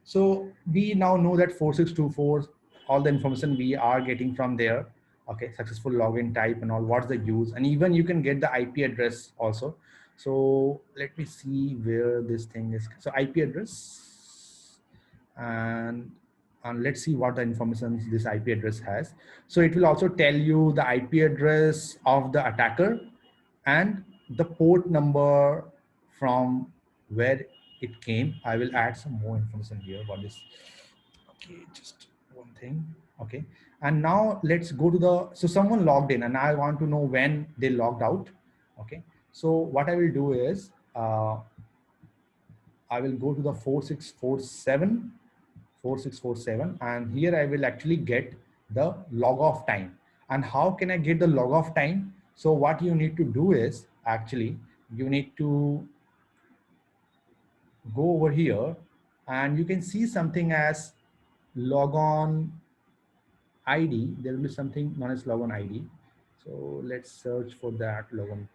So we now know that 4624, all the information we are getting from there. Okay, successful login type and all, what's the use, and even you can get the IP address also. So let me see where this thing is. So IP address, and let's see what the information this IP address has. So it will also tell you the IP address of the attacker and the port number from where it came. I will add some more information here. What is, okay, just one thing. Okay, and now let's go to the, so someone logged in and I want to know when they logged out. Okay, so what I will do is I will go to the 4647, and here I will actually get the log off time. And how can I get the log off time? So what you need to do is actually you need to go over here and you can see something as logon ID. There will be something known as logon ID. So let's search for that. Logon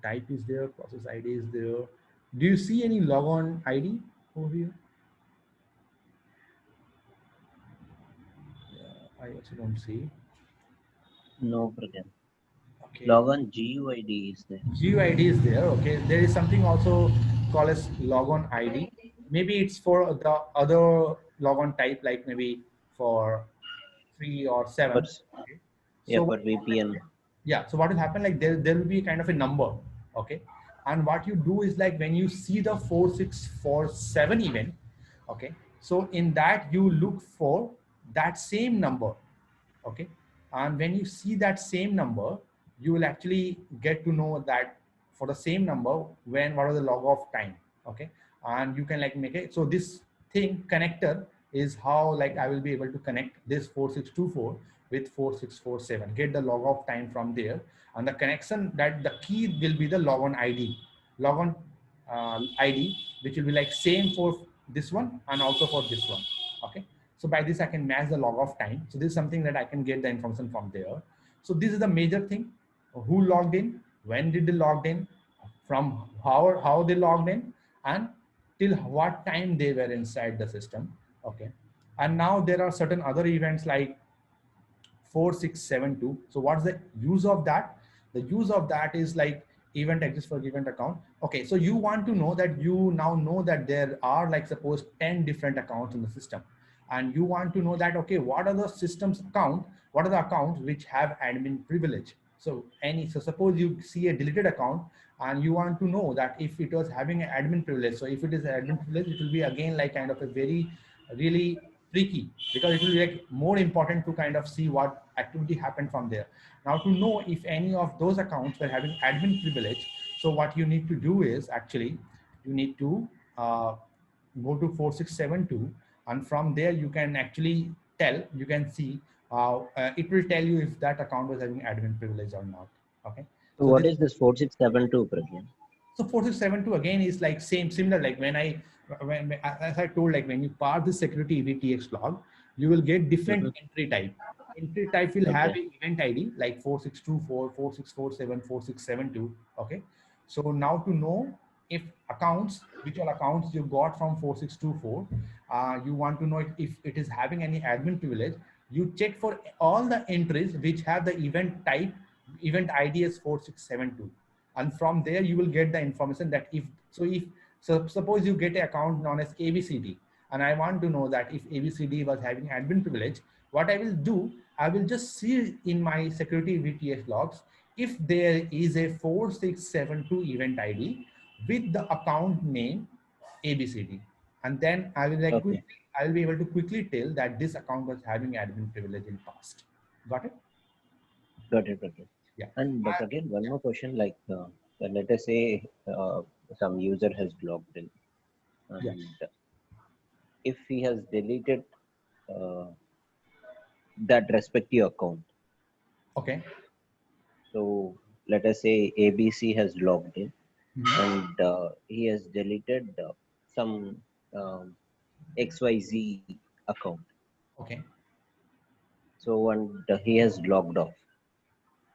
type is there, process ID is there. Do you see any logon ID over here? I also don't see. No, Prajan. Okay, Logon GUID is there. GUID is there. Okay, there is something also called as logon ID. Maybe it's for the other logon type, like maybe for 3 or 7. For, Okay, yeah, so for what, VPN. yeah, so what will happen, like there will be kind of a number. Okay, and what you do is like when you see the 4647 event, okay, so in that you look for that same number. Okay, and when you see that same number, you will actually get to know that for the same number when what was the log off time. Okay, and you can like make it, so this thing connector is how like I will be able to connect this 4624 with 4647, get the log off time from there. And the connection, that the key will be the logon ID, logon ID, which will be like same for this one and also for this one. Okay, so by this I can match the log off time. So this is something that I can get the information from there. So this is the major thing: who logged in, when did they logged in, from how they logged in, and till what time they were inside the system. Okay, and now there are certain other events like 4672. So what's the use of that? The use of that is like event exists for event account. Okay, so you want to know that you now know that there are like suppose 10 different accounts in the system, and you want to know that okay, what are the systems account, what are the accounts which have admin privilege. So so suppose you see a deleted account and you want to know that if it was having an admin privilege. So if it is admin privilege, it will be again like kind of a very really tricky, because it will be like more important to kind of see what activity happened from there. Now to know if any of those accounts were having admin privilege, so what you need to do is actually you need to go to 4672, and from there you can actually you can see it will tell you if that account was having admin privilege or not. Okay, So so what this, is this 4672, Prajan? so 4672 again is like similar like when as I told, like when you parse the security evtx log, you will get different Mm-hmm. entry type. Entry type will have Okay. an event ID like 4624, 4647, 4672. Okay, so now to know if accounts, which all accounts you got from 4624, you want to know if it is having any admin privilege, you check for all the entries which have the event type, event ID as 4672. And from there you will get the information that if suppose you get an account known as abcd, and I want to know that if abcd was having admin privilege, what I will do, I will just see in my security vts logs if there is a 4672 event id with the account name abcd, and then I will like Okay. quickly, I will be able to quickly tell that this account was having admin privilege in past. Got it? Got it. Got it. Yeah. And again, one Yeah. more question. Like, let us say some user has logged in, Yeah. and if he has deleted uh, that respective account, Okay. so let us say ABC has logged in, Mhm. and he has deleted some um, XYZ account. Okay. So and he has logged off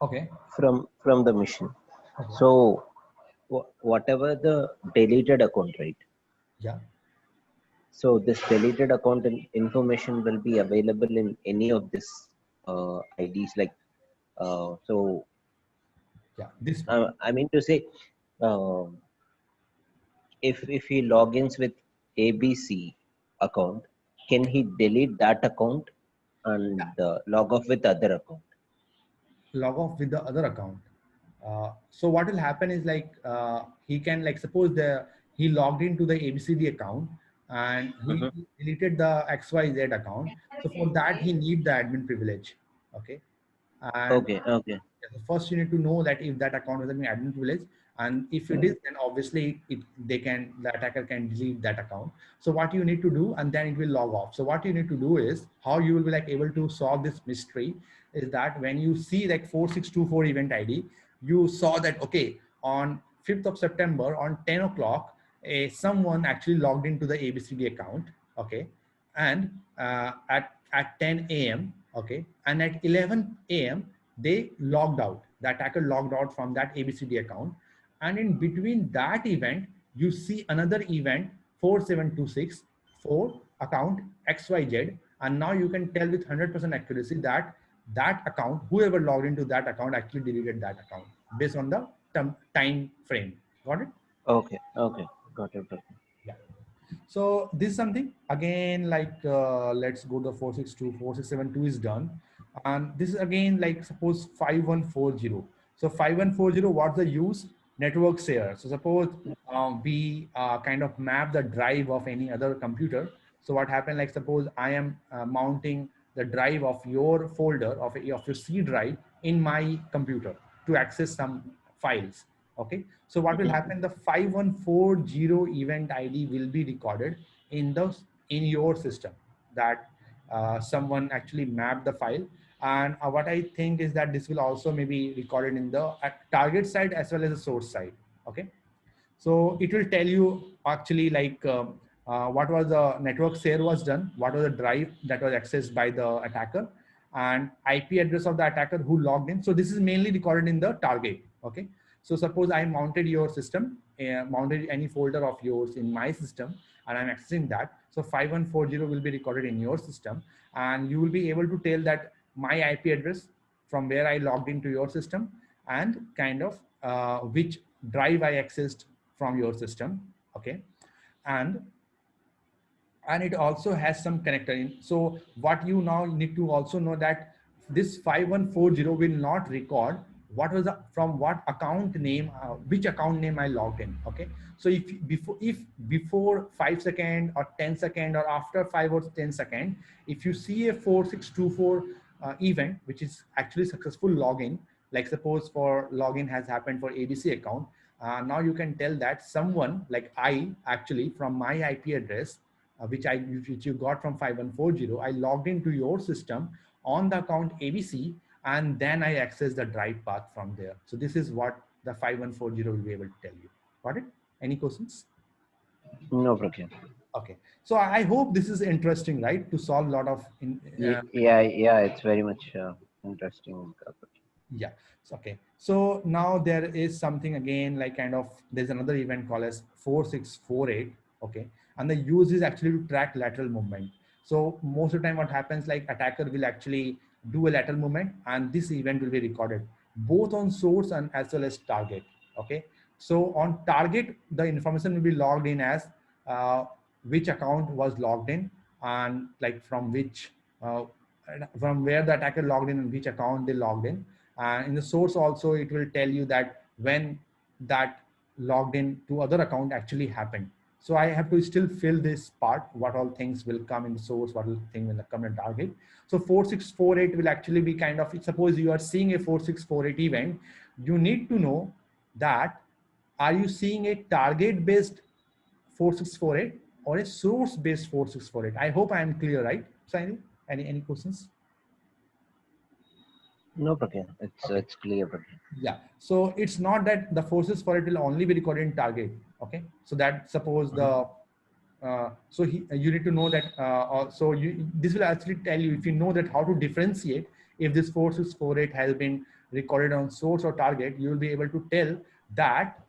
Okay. from the mission. Okay. So whatever the deleted account, right? Yeah. So this deleted account information will be available in any of this IDs. Like so, Yeah, this one. I mean to say, uh, if he logins with ABC account, can he delete that account and log off with other account? Log off with the other account. So what will happen is like he can, like, suppose he logged into the ABCD account and he Mhm. deleted the XYZ account. So for that he need the admin privilege. Okay. And Okay, okay, yeah, so first you need to know that if that account has an admin privilege, and if it is, then obviously the attacker can delete that account. So what you need to do, and then it will log off. So what you need to do is, how you will be like able to solve this mystery is that when you see like 4624 event ID, you saw that, okay, on 5th of September on 10 o'clock, someone actually logged into the ABCD account. Okay. And at 10 a.m. Okay. And at 11 a.m. they logged out. The attacker logged out from that ABCD account. And in between that event, you see another event 4726 for account XYZ. And now you can tell with 100% accuracy that that account, whoever logged into that account, actually deleted that account based on the time frame. Got it? okay, okay. Got it. Got it. Yeah. So this is something again, like let's go to 462, 4672 is done. And this is again, like suppose 5140. So 5140, what's the use? Network share. So suppose we kind of map the drive of any other computer. So what happened, like suppose I am mounting the drive of your folder of your C drive in my computer to access some files. Okay. So what will Mhm. happen? The 5140 event ID will be recorded in the in your system, that someone actually mapped the file. And what I think is that this will also maybe recorded in the target side as well as the source side. Okay. So it will tell you actually like what was the network share was done, what was the drive that was accessed by the attacker, and IP address of the attacker who logged in. So this is mainly recorded in the target. Okay. So suppose I mounted your system, mounted any folder of yours in my system, and I'm accessing that. So 5140 will be recorded in your system, and you will be able to tell that my IP address from where I logged into your system, and kind of which drive I accessed from your system. Okay. and and it also has some connector in. So what you now need to also know that this 5140 will not record what was the, from what account name, which account name I logged in. Okay. So if before 5 second or 10 second or after 5 or 10 second, if you see a 4624 event which is actually successful login, like suppose for login has happened for ABC account, now you can tell that someone like I actually from my IP address, which you got from 5140, I logged into your system on the account ABC, and then I access the drive path from there. So this is what the 5140 will be able to tell you. Got it? Any questions? No problem. Okay. So I hope this is interesting, right? To solve a lot of Yeah, yeah. It's very much interesting. yeah. Okay. So now there is something again, like kind of there's another event called as 4648. Okay. And the use is actually to track lateral movement. So most of the time what happens, like attacker will actually do a lateral movement, and this event will be recorded both on source and as well as target. Okay. So on target, the information will be logged in as uh, which account was logged in, and like uh, from where the attacker logged in and which account they logged in. And in the source also, it will tell you that when that logged in to other account actually happened. So I have to still fill this part, what all things will come in the source, what will thing will come in target. So 4648 will actually be kind of, suppose you are seeing a 4648 event, you need to know that are you seeing a target based 4648 or a source based 4648. I hope I am clear, right? Saini? Any questions? No problem. Okay. It's clear. Problem. Yeah. So it's not that the forces for it will only be recorded in target. Okay. So that suppose the you need to know that so this will actually tell you, if you know that how to differentiate if this forces for it has been recorded on source or target, you will be able to tell that,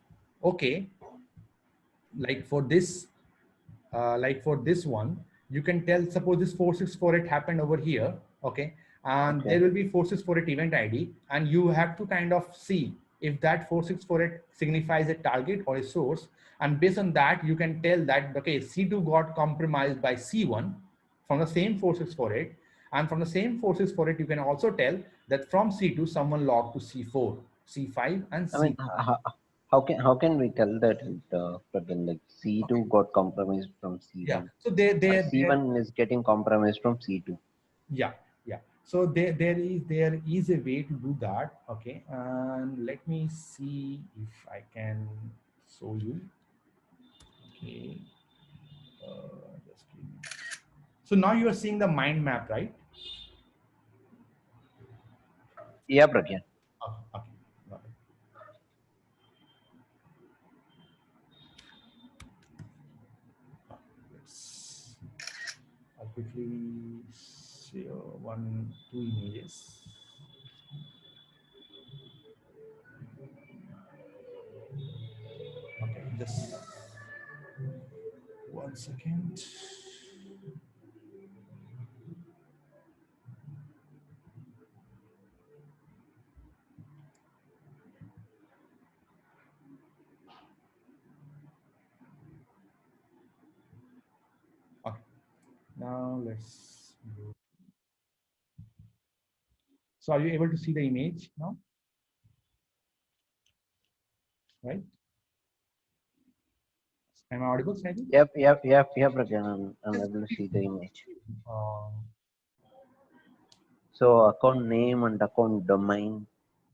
okay, like for this like for this one, you can tell, suppose this 4648 happened over here, okay, and Okay. there will be 4648 event ID, and you have to kind of see if that 4648 signifies a target or a source, and based on that, you can tell that, okay, C2 got compromised by C1 from the same 4648, and from the same 4648, you can also tell that from C2, someone logged to C4, C5, and I mean, C. how can we tell that plugin like Okay. C2 got compromised from Yeah. C1 So or there, C1 is getting compromised from C2? yeah, yeah. So there is a way to do that. Okay, and let me see if I can show you. Okay, just give me. So now you are seeing the mind map, right? Yeah, Pragyan. Oh, okay, got it. Let's I'll quickly share two images. Okay, just 1 second. Okay, now let's go. So are you able to see the image now? Right? Am I audible, Snaggy? Yep, Pragyan. I'm Just able to see the image. uh, So account name and account domain.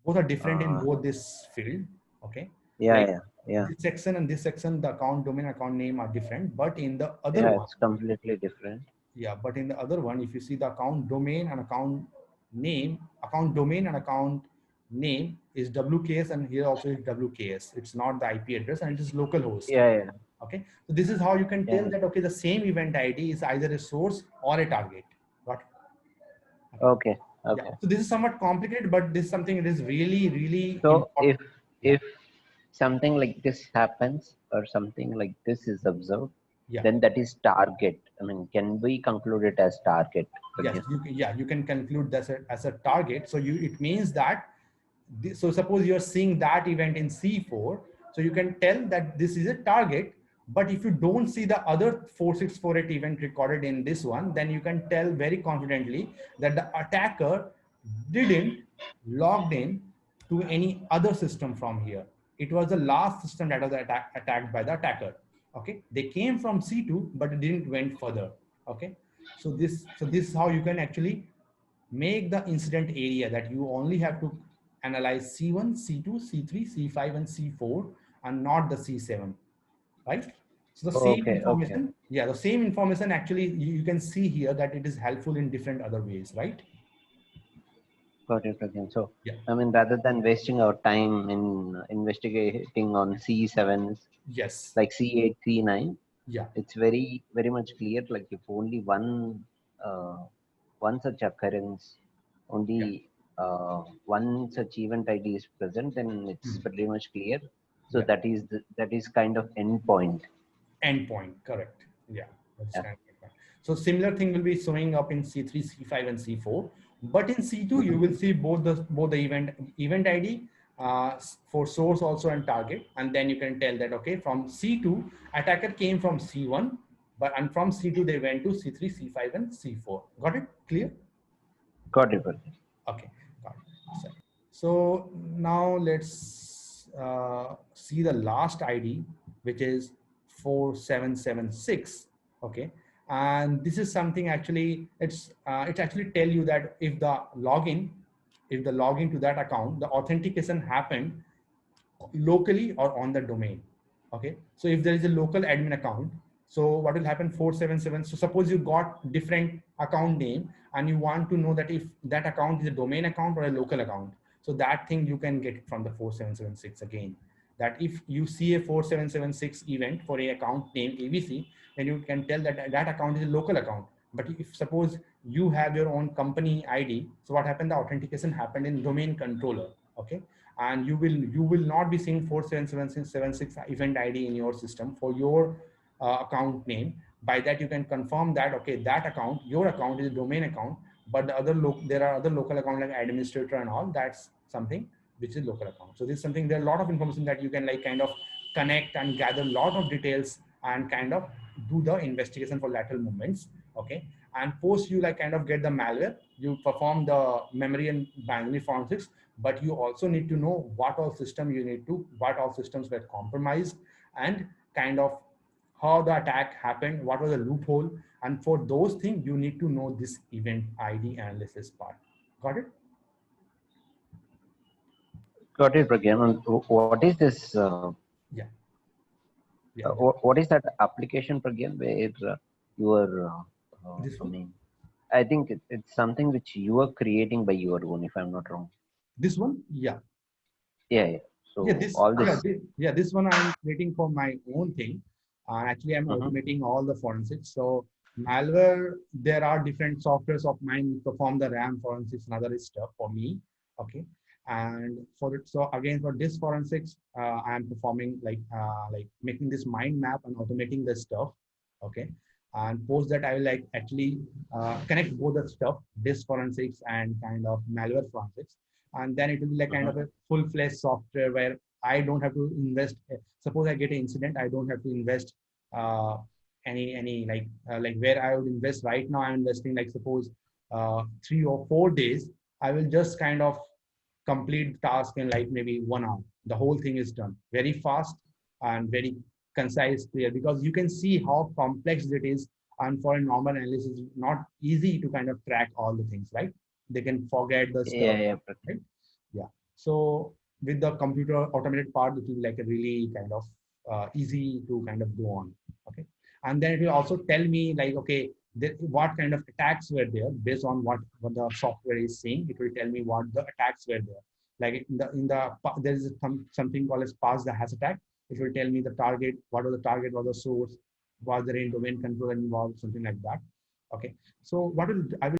both are different in Uh, both this field. Okay, yeah, like yeah, yeah, this section and this section, the account domain, account name are different. But in the other yeah. one, It's completely different. yeah, but in the other one, if you see the account domain and account domain and account name is WKS, and here also is WKS. It's not the IP address, and it is localhost. Yeah, yeah, Okay, so this is how you can tell yeah. that, okay, the same event ID is either a source or a target. Got it? Okay. Okay, Yeah. okay. So this is somewhat complicated, but this is something that is really, really So important. Yeah. if something like this happens or something like this is observed, Yeah. then that is target. I mean, can we conclude it as target Yes. again? Yeah. You can conclude that as a target. So it means that. So suppose you are seeing that event in C4. So you can tell that this is a target. But if you don't see the other 4648 event recorded in this one, then you can tell very confidently that the attacker didn't logged in to any other system from here. It was the last system that was attacked by the attacker. Okay, they came from C2, but it didn't went further. Okay, so this is how you can actually make the incident area, that you only have to analyze C1, C2, C3, C5, and C4, and not the C7, right? So the same Okay, okay. information, yeah, the same information actually you can see here that it is helpful in different other ways, right? Got it again. So, Yeah. I mean, rather than wasting our time in investigating on C7s Yes. like C8, C9, Yeah. it's very much clear. Like if only uh, one such occurrence, Yeah. only one such event ID is present, then it's Hmm. pretty much clear. So Yeah. that is kind of endpoint. Endpoint, correct. Yeah, that's Yeah. kind of like that. So similar thing will be showing up in C3, C5, and C4. But in C2, you Mhm. will see both the event ID for source also and target, and then you can tell that, okay, from C2 attacker came from C1, but and from C2 they went to C3, C5, and C4. Got it? Clear? Got it. Got it. Okay, got it. So now let's see the last ID, which is 4776. Okay, and this is something actually it actually tell you that if the login to that account, the authentication happened locally or on the domain. Okay, so if there is a local admin account, so what will happen, 477, so suppose you got different account name and you want to know that if that account is a domain account or a local account, so that thing you can get it from the 4776 again, that if you see a 4776 event for a account name ABC, then you can tell that that account is a local account. But if suppose you have your own company ID, so what happened, the authentication happened in domain controller. Okay, and you will not be seeing 4776 event ID in your system for your account name, By that, you can confirm that, okay, that account, your account is a domain account, but there are other local account like administrator and all. That's something which is local account. So this is something, there are a lot of information that you can like kind of connect and gather a lot of details and kind of do the investigation for lateral movements. Okay. And post you like kind of get the malware, you perform the memory and binary forensics, but you also need to know what all system you need to, what all systems were compromised, and kind of how the attack happened, what was the loophole. And for those things, you need to know this event ID analysis part. Got it? Got it, Pragyan. And what is this? Yeah. Yeah. What is that application, Pragyan, where you are? This I one? mean, I think it's something which you are creating by your own, if I'm not wrong. This one? Yeah. Yeah, yeah. Yeah, So all this. this one I'm creating for my own thing. Actually, I'm Mhm. automating all the forensics. So malware, there are different softwares of mine which perform the RAM forensics and other stuff for me. Okay. And for it, so again, for this forensics, I'm performing like making this mind map and automating the stuff. Okay. And post that, I will like actually connect both the stuff, this forensics and kind of malware forensics. And then it will be like kind Mhm. of a full-fledged software where I don't have to invest. Suppose I get an incident, I don't have to invest uh, any like where I would invest right now. I'm investing like suppose 3 or 4 days. I will just kind of complete task in like maybe 1 hour. The whole thing is done very fast and very concise, clear, because you can see how complex it is. And for a normal analysis, it's not easy to kind of track all the things, right? They can forget the Yeah, stuff, yeah. right? Yeah. So with the computer automated part, it will be like a really kind of easy to kind of go on. Okay. And then it will also tell me like, okay, what kind of attacks were there based on what the software is saying. It will tell me what the attacks were there. Like there is something called as pass the hash attack. It will tell me the target, what was the target, what was the source, was there any domain controller involved, something like that. Okay. So what will I will